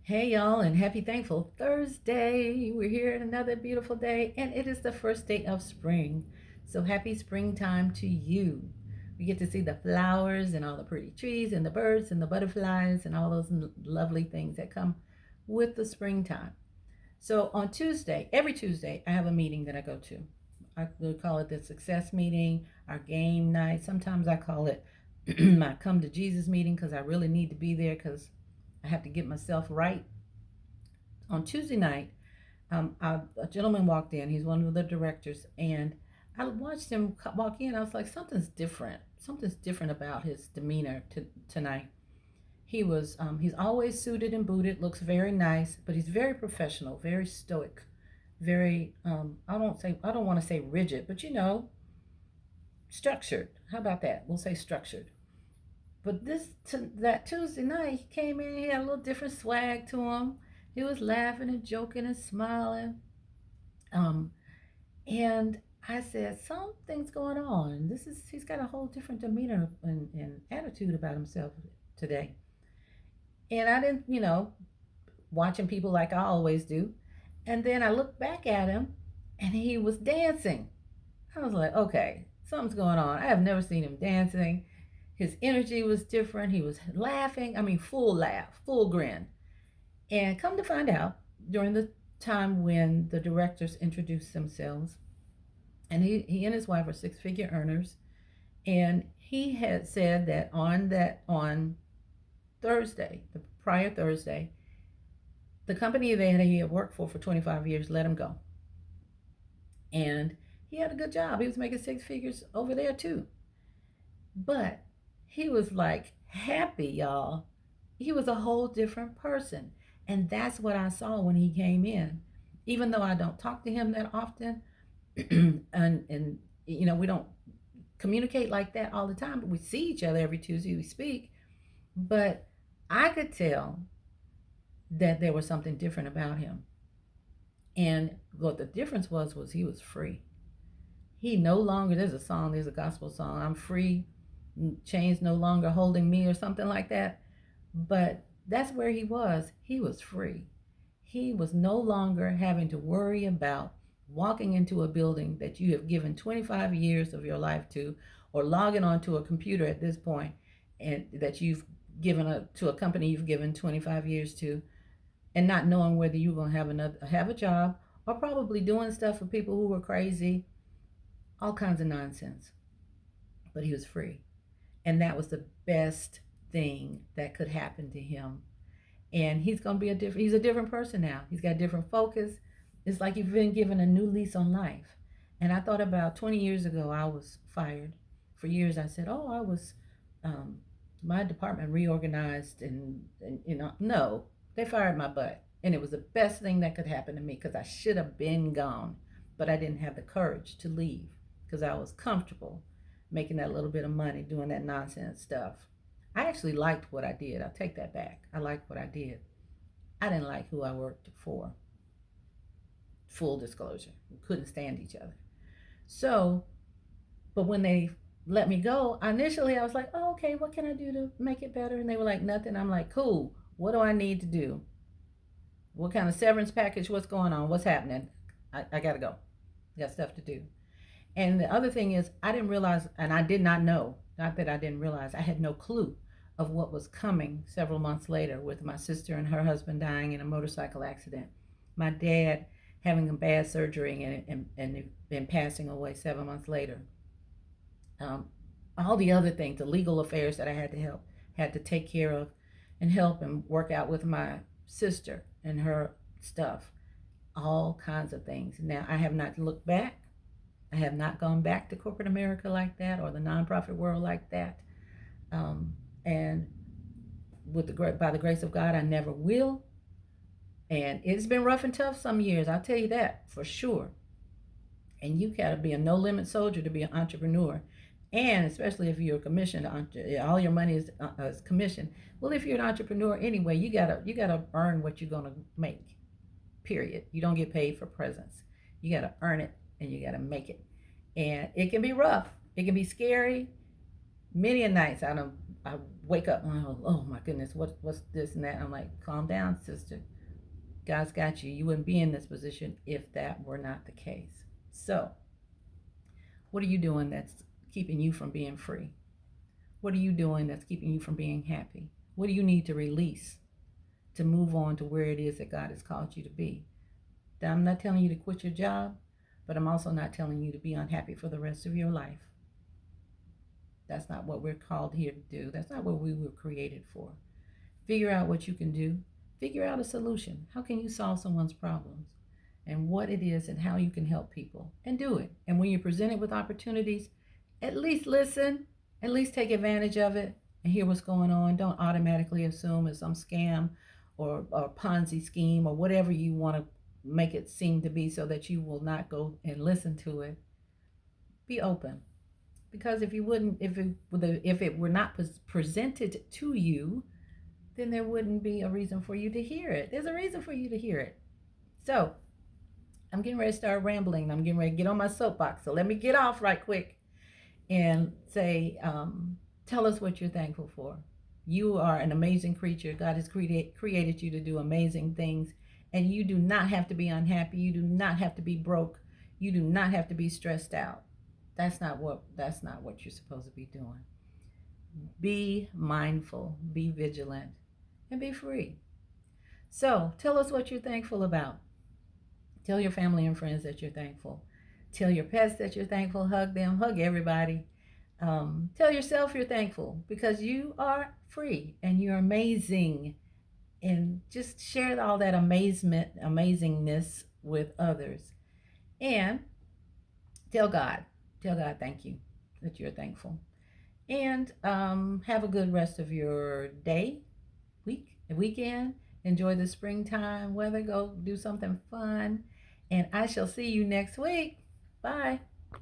Hey y'all, and happy thankful Thursday. We're here at another beautiful day, and it is the first day of spring. So happy springtime to you. We get to see the flowers and all the pretty trees and the birds and the butterflies and all those lovely things that come with the springtime. So on Tuesday, every Tuesday, I have a meeting that I go to. I would call it the success meeting, our game night. Sometimes I call it my come to Jesus meeting because I really need to be there because I have to get myself right. On Tuesday night, a gentleman walked in. He's one of the directors, and I watched him walk in. I was like, something's different. Something's different about his demeanor tonight. He's always suited and booted, looks very nice, but he's very professional, very stoic, very I don't want to say rigid, but structured. How about that? We'll say structured. But that Tuesday night, he came in. He had a little different swag to him. He was laughing and joking and smiling. Um, and I said, something's going on. He's got a whole different demeanor and attitude about himself today. And I didn't, watching people like I always do. And then I looked back at him, and he was dancing. I was like, okay, something's going on. I have never seen him dancing. His energy was different. He was laughing. I mean, full laugh, full grin. And come to find out, during the time when the directors introduced themselves, and he and his wife are six-figure earners, and he had said that on Thursday, the prior Thursday, the company that he had worked for 25 years let him go, and he had a good job. He was making six figures over there too, but he was like happy, y'all. He was a whole different person, and that's what I saw when he came in. Even though I don't talk to him that often, and we don't communicate like that all the time, but we see each other every Tuesday, we speak. But I could tell that there was something different about him. And what the difference was he was free. He no longer, there's a gospel song, I'm free, chains no longer holding me, or something like that. But that's where he was. He was free. He was no longer having to worry about walking into a building that you have given 25 years of your life to, or logging onto a computer at this point, and that you've to a company you've given 25 years to, and not knowing whether you're going to have a job, or probably doing stuff for people who were crazy, all kinds of nonsense. But he was free, and that was the best thing that could happen to him. And he's a different person now. He's got a different focus. It's like you've been given a new lease on life. And I thought about 20 years ago, I was fired. For years, I said, oh, um, my department reorganized, and no, they fired my butt. And it was the best thing that could happen to me because I should have been gone, but I didn't have the courage to leave because I was comfortable making that little bit of money doing that nonsense stuff. I actually liked what I did. I'll take that back. I liked what I did. I didn't like who I worked for. Full disclosure. We couldn't stand each other. So, but when they let me go, initially I was like, oh, okay, what can I do to make it better? And they were like, nothing. I'm like, cool. What do I need to do? What kind of severance package? What's going on? What's happening? I got to go. I got stuff to do. And the other thing is, I didn't realize, and I did not know, not that I didn't realize, I had no clue of what was coming several months later with my sister and her husband dying in a motorcycle accident, my dad having a bad surgery and passing away 7 months later. Um, all the other things, the legal affairs that I had to take care of and help and work out with my sister and her stuff, all kinds of things. Now, I have not looked back. I have not gone back to corporate America like that, or the nonprofit world like that. And by the grace of God, I never will. And it's been rough and tough some years, I'll tell you that for sure. And you gotta be a no limit soldier to be an entrepreneur, and especially if you're a commissioned, all your money is commission. Well, if you're an entrepreneur anyway, you gotta earn what you're gonna make. Period. You don't get paid for presence. You gotta earn it, and you gotta make it. And it can be rough. It can be scary. Many a nights I don't I wake up and I'm like, oh my goodness, what's this and that? I'm like, calm down, sister. God's got you. You wouldn't be in this position if that were not the case. So, what are you doing that's keeping you from being free? What are you doing that's keeping you from being happy? What do you need to release to move on to where it is that God has called you to be? Now, I'm not telling you to quit your job, but I'm also not telling you to be unhappy for the rest of your life. That's not what we're called here to do. That's not what we were created for. Figure out what you can do. Figure out a solution. How can you solve someone's problems? And what it is and how you can help people. And do it. And when you're presented with opportunities, at least listen. At least take advantage of it and hear what's going on. Don't automatically assume it's some scam or Ponzi scheme or whatever you want to make it seem to be so that you will not go and listen to it. Be open. Because if it were not presented to you, then there wouldn't be a reason for you to hear it. There's a reason for you to hear it. So I'm getting ready to start rambling. I'm getting ready to get on my soapbox. So let me get off right quick and say, tell us what you're thankful for. You are an amazing creature. God has created you to do amazing things. And you do not have to be unhappy. You do not have to be broke. You do not have to be stressed out. That's not what you're supposed to be doing. Be mindful, be vigilant, and be free. So tell us what you're thankful about. Tell your family and friends that you're thankful. Tell your pets that you're thankful. Hug them. Hug everybody. Tell yourself you're thankful because you are free and you're amazing. And just share all that amazingness with others. And tell God thank you that you're thankful. And have a good rest of your day, weekend. Enjoy the springtime weather. Go do something fun. And I shall see you next week. Bye.